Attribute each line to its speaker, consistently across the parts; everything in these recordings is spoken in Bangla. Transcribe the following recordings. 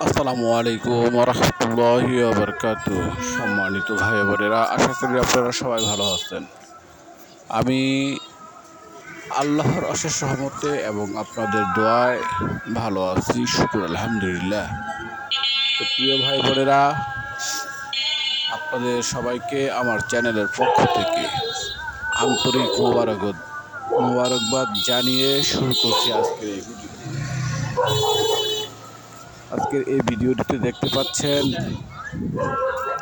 Speaker 1: আসসালামু আলাইকুম রহমতুল্লাহি বারাকাতুহু। সম্মানিত ভাই বোনেরা, আশা করি আপনারা সবাই ভালো আছেন। আমি আল্লাহর অশেষ রহমতে এবং আপনাদের দোয়ায় ভালো আছি, শুকুর আলহামদুলিল্লাহ। তো প্রিয় ভাই বোনেরা, আপনাদের সবাইকে আমার চ্যানেলের পক্ষ থেকে আন্তরিক মোবারকবাদ জানিয়ে শুরু করছি আজকের এই ভিডিওটিতে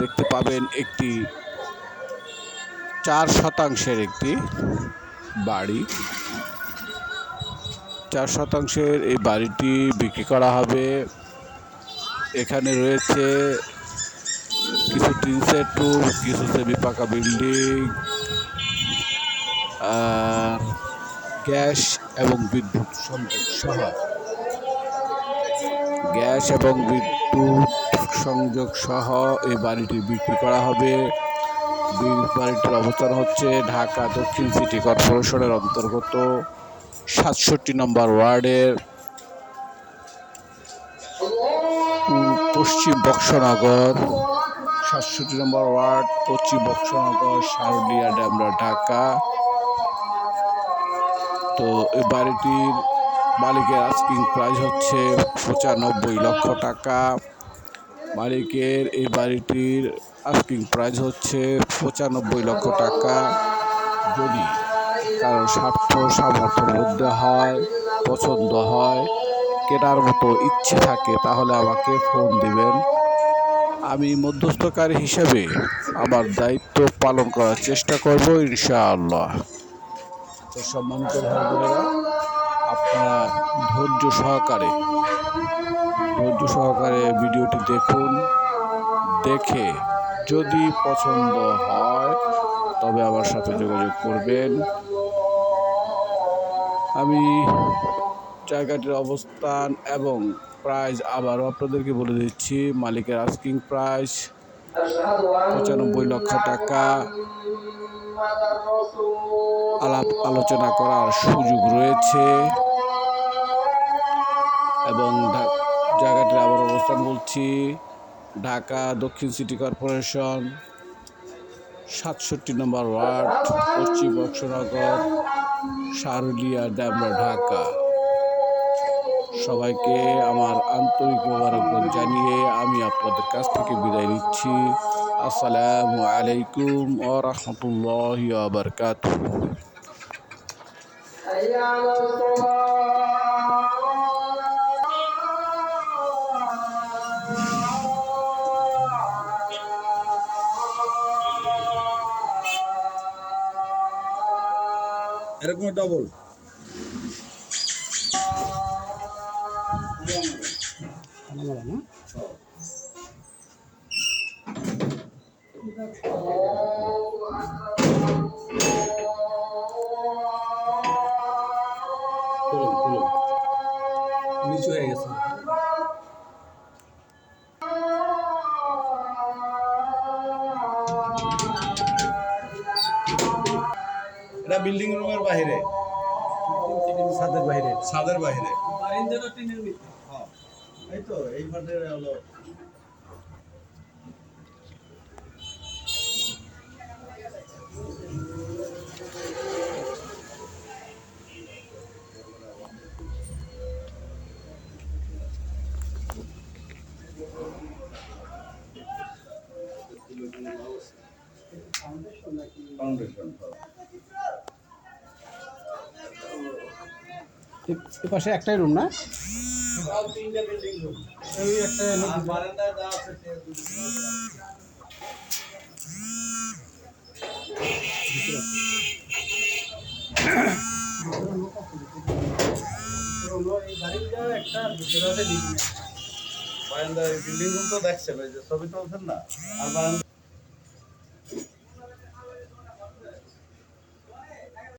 Speaker 1: দেখতে পাবেন একটি 4 শতাংশের একটি বাড়ি। 4 শতাংশের এই বাড়িটি বিক্রি করা হবে। এখানে রয়েছে কিছু টিন সেট রুম, কিছু সেমি পাকা বিল্ডিং, আর গ্যাস এবং বিদ্যুৎ সংযোগ সহ এই বাড়িটি বিক্রি করা হবে। বাড়িটির অবস্থান হচ্ছে ঢাকা দক্ষিণ সিটি কর্পোরেশনের অন্তর্গত 67 নম্বর ওয়ার্ডের পশ্চিম বক্সনগর, 67 নম্বর ওয়ার্ড, পশ্চিম বক্সনগর, সারুলিয়া, ডেমরা, ঢাকা। তো এই বাড়িটির মালিকের আস্কিং প্রাইস হচ্ছে 95 লক্ষ টাকা। মালিকের এই বাড়িটির আস্কিং প্রাইস হচ্ছে 95 লক্ষ টাকা। যদি কারো সামর্থ্যের মধ্যে হয়, পছন্দ হয়, কেনার মতো ইচ্ছে থাকে, তাহলে আমাকে ফোন দিবেন। আমি মধ্যস্থকারী হিসেবে আমার দায়িত্ব পালন করার চেষ্টা করব ইনশাআল্লাহ। তো সম্মানিত ভাই বোনেরা, আপনারা ধৈর্য সহকারে ভিডিওটি দেখুন। দেখে যদি পছন্দ হয় তবে আমার সাথে যোগাযোগ করবেন। আমি জায়গাটির অবস্থান এবং প্রাইস আবারও আপনাদেরকে বলে দিচ্ছি। মালিকের আস্কিং প্রাইস 95 লক্ষ টাকা। আলাপ আলোচনা করার সুযোগ রয়েছে। এবং জায়গাটির আবার অবস্থান বলছি, ঢাকা দক্ষিণ সিটি কর্পোরেশন, 67 নম্বর ওয়ার্ড, পশ্চিম বক্সনগর, সারুলিয়া, ডেমরা, ঢাকা। সবাইকে আমার আন্তরিক মোবারকবাদ জানিয়ে আমি আপনাদের কাছ থেকে বিদায় নিচ্ছি। আসসালামু আলাইকুম ওয়া রাহমাতুল্লাহি ওয়া বারাকাতুহু। এরকম ডবল নিচু হয়ে গেছে। এটা বিল্ডিং রুমের বাইরে, ছাদের বাইরে। হ্যাঁ, এই তো এই ফাটে হলো। ফাউন্ডেশন
Speaker 2: এ পাশে একটাই রুম না?
Speaker 1: তিনটা বিল্ডিং রুম।
Speaker 2: এই একটা
Speaker 1: বারান্দায় যা আছে বারান্দায় বিল্ডিং রুম তো দেখছেন, ওই যে ছবি তুলছেন না, আর বারান্দা